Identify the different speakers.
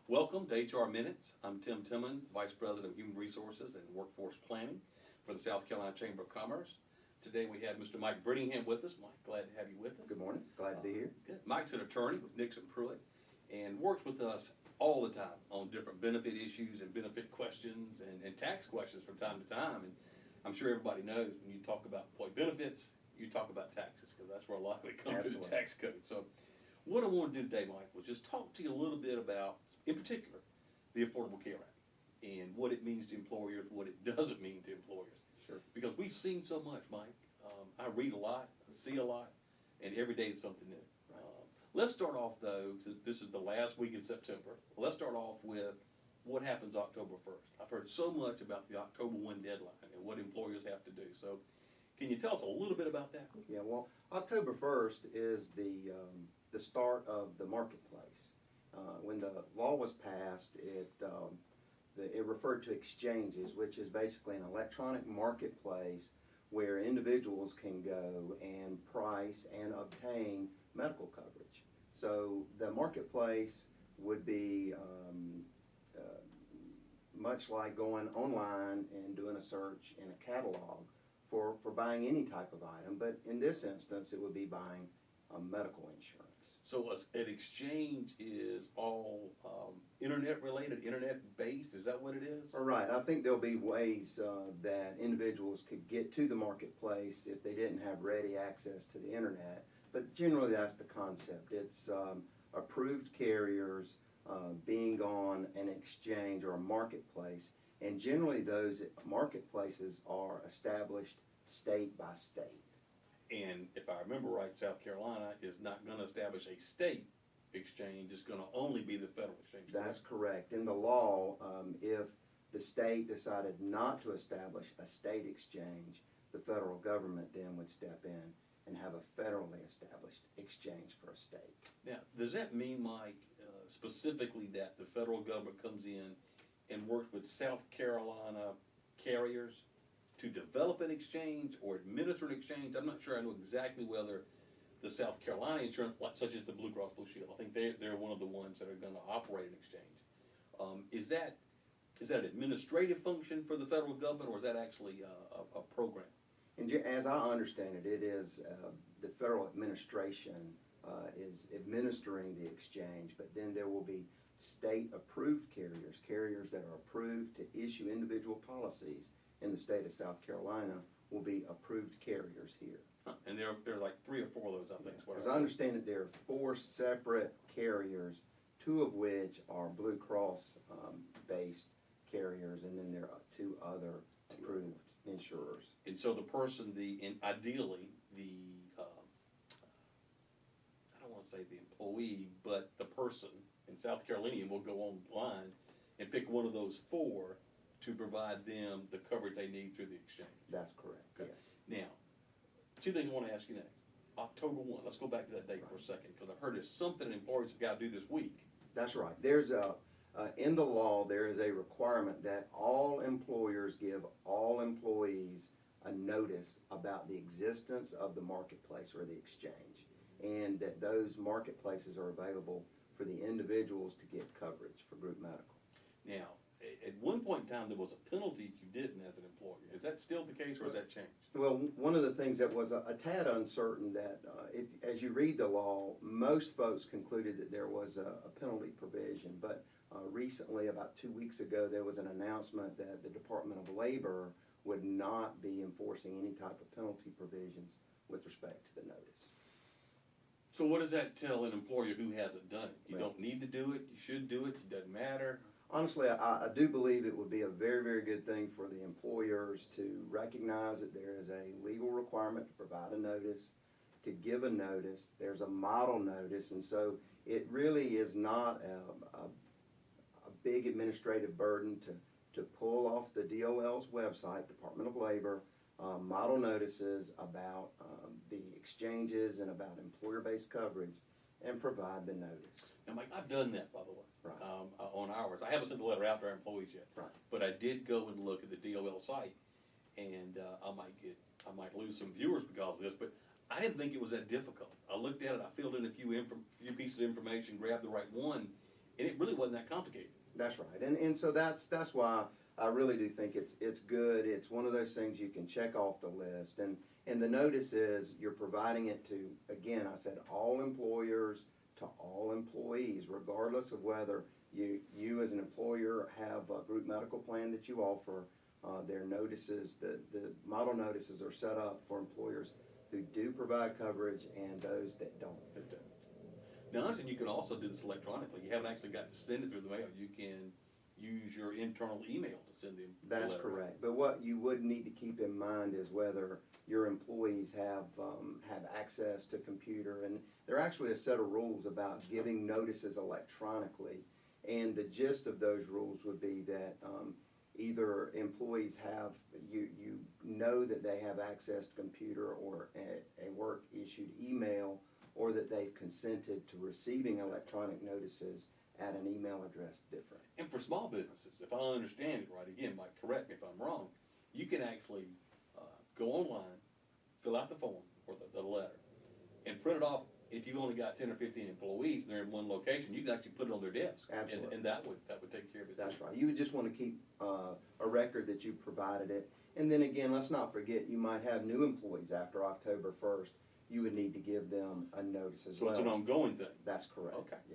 Speaker 1: Welcome to HR Minutes. I'm Tim Timmons, Vice President of Human Resources and Workforce Planning for the South Carolina Chamber of Commerce. Today we have Mr. Mike Brittingham with us. Mike, glad to have you with us.
Speaker 2: Good morning. Glad to be here.
Speaker 1: Good. Mike's an attorney with Nexsen Pruet and works with us all the time on different benefit issues and benefit questions and tax questions from time to time. And I'm sure everybody knows when you talk about employee benefits, you talk about taxes because that's where a lot of it comes through the tax code. So what I want to do today, Mike, was just talk to you a little bit about, in particular, the Affordable Care Act and what it means to employers, what it doesn't mean to employers.
Speaker 2: Sure.
Speaker 1: Because we've seen so much, Mike. I read a lot, see a lot, and every day it's something new. Let's start off, though, since this is the last week in September, let's start off with what happens October 1st. I've heard so much about the October 1 deadline and what employers have to do. So can you tell us a little bit about that?
Speaker 2: Yeah, well, October 1st is the start of the marketplace. When the law was passed, it referred to exchanges, which is basically an electronic marketplace where individuals can go and price and obtain medical coverage. So the marketplace would be much like going online and doing a search in a catalog for buying any type of item, but in this instance it would be buying medical insurance.
Speaker 1: So an exchange is all internet related, internet based, is that what it is?
Speaker 2: All right, I think there'll be ways that individuals could get to the marketplace if they didn't have ready access to the internet, but generally that's the concept. It's approved carriers being on an exchange or a marketplace, and generally those marketplaces are established state by state.
Speaker 1: And if I remember right, South Carolina is not going to establish a state exchange, it's going to only be the federal exchange.
Speaker 2: That's correct. In the law, if the state decided not to establish a state exchange, the federal government then would step in and have a federally established exchange for a state.
Speaker 1: Now, does that mean, Mike, specifically that the federal government comes in and works with South Carolina carriers to develop an exchange or administer an exchange? I'm not sure I know exactly whether the South Carolina insurance, such as the Blue Cross Blue Shield, I think they're one of the ones that are going to operate an exchange. Is that an administrative function for the federal government, or is that actually a program?
Speaker 2: And as I understand it, it is the federal administration is administering the exchange, but then there will be state-approved carriers that are approved to issue individual policies in the state of South Carolina will be approved carriers here.
Speaker 1: And there are like 3 or 4 of those, I think.
Speaker 2: As I understand it, there are 4 separate carriers, 2 of which are Blue Cross based carriers, and then there are 2 other approved insurers.
Speaker 1: And so the person, ideally, I don't want to say the employee, but the person in South Carolina will go online and pick one of those 4 to provide them the coverage they need through the exchange.
Speaker 2: That's correct,
Speaker 1: okay.
Speaker 2: Yes.
Speaker 1: Now, 2 things I want to ask you next. October 1, let's go back to that date for a second, because I've heard there's something employers have got to do this week.
Speaker 2: That's right. There's in the law, there is a requirement that all employers give all employees a notice about the existence of the marketplace or the exchange, and that those marketplaces are available for the individuals to get coverage for group medical.
Speaker 1: Now, at one point in time, there was a penalty if you didn't as an employer. Is that still the case, or has that changed?
Speaker 2: Well, one of the things that was a tad uncertain that as you read the law, most folks concluded that there was a penalty provision, but recently, about 2 weeks ago, there was an announcement that the Department of Labor would not be enforcing any type of penalty provisions with respect to the notice.
Speaker 1: So what does that tell an employer who hasn't done it? You don't need to do it, you should do it, it doesn't matter?
Speaker 2: Honestly, I do believe it would be a very, very good thing for the employers to recognize that there is a legal requirement to provide a notice, to give a notice. There's a model notice, and so it really is not a big administrative burden to pull off the DOL's website, Department of Labor, model notices about the exchanges and about employer-based coverage, and provide the notice.
Speaker 1: Now, Mike, I've done that, by the way,
Speaker 2: right.
Speaker 1: On ours. I haven't sent the letter out to our employees yet,
Speaker 2: right.
Speaker 1: But I did go and look at the DOL site, and I might lose some viewers because of this, but I didn't think it was that difficult. I looked at it, I filled in a few pieces of information, grabbed the right one, And it really wasn't that complicated.
Speaker 2: That's right, and so that's why I really do think it's good. It's one of those things you can check off the list, and the notice is you're providing it to, again, I said, all employers, to all employees, regardless of whether you as an employer have a group medical plan that you offer. Their notices, the model notices are set up for employers who do provide coverage and those that don't.
Speaker 1: Now, I understand you can also do this electronically. You haven't actually got to send it through the mail. You can use your internal email to send them.
Speaker 2: That's correct. But what you would need to keep in mind is whether your employees have access to computer, and there are actually a set of rules about giving notices electronically. And the gist of those rules would be that either employees have, you know that they have access to computer or a work issued email, or that they've consented to receiving electronic notices at an email address different.
Speaker 1: And for small businesses, if I understand it right, again, Mike, correct me if I'm wrong, you can actually go online, fill out the form or the letter, and print it off. If you've only got 10 or 15 employees and they're in one location, you can actually put it on their desk.
Speaker 2: Absolutely.
Speaker 1: And that would take care of it.
Speaker 2: That's right. You would just want to keep a record that you provided it. And then again, let's not forget, you might have new employees after October 1st. You would need to give them a notice as well.
Speaker 1: So it's an ongoing thing.
Speaker 2: That's correct.
Speaker 1: Okay.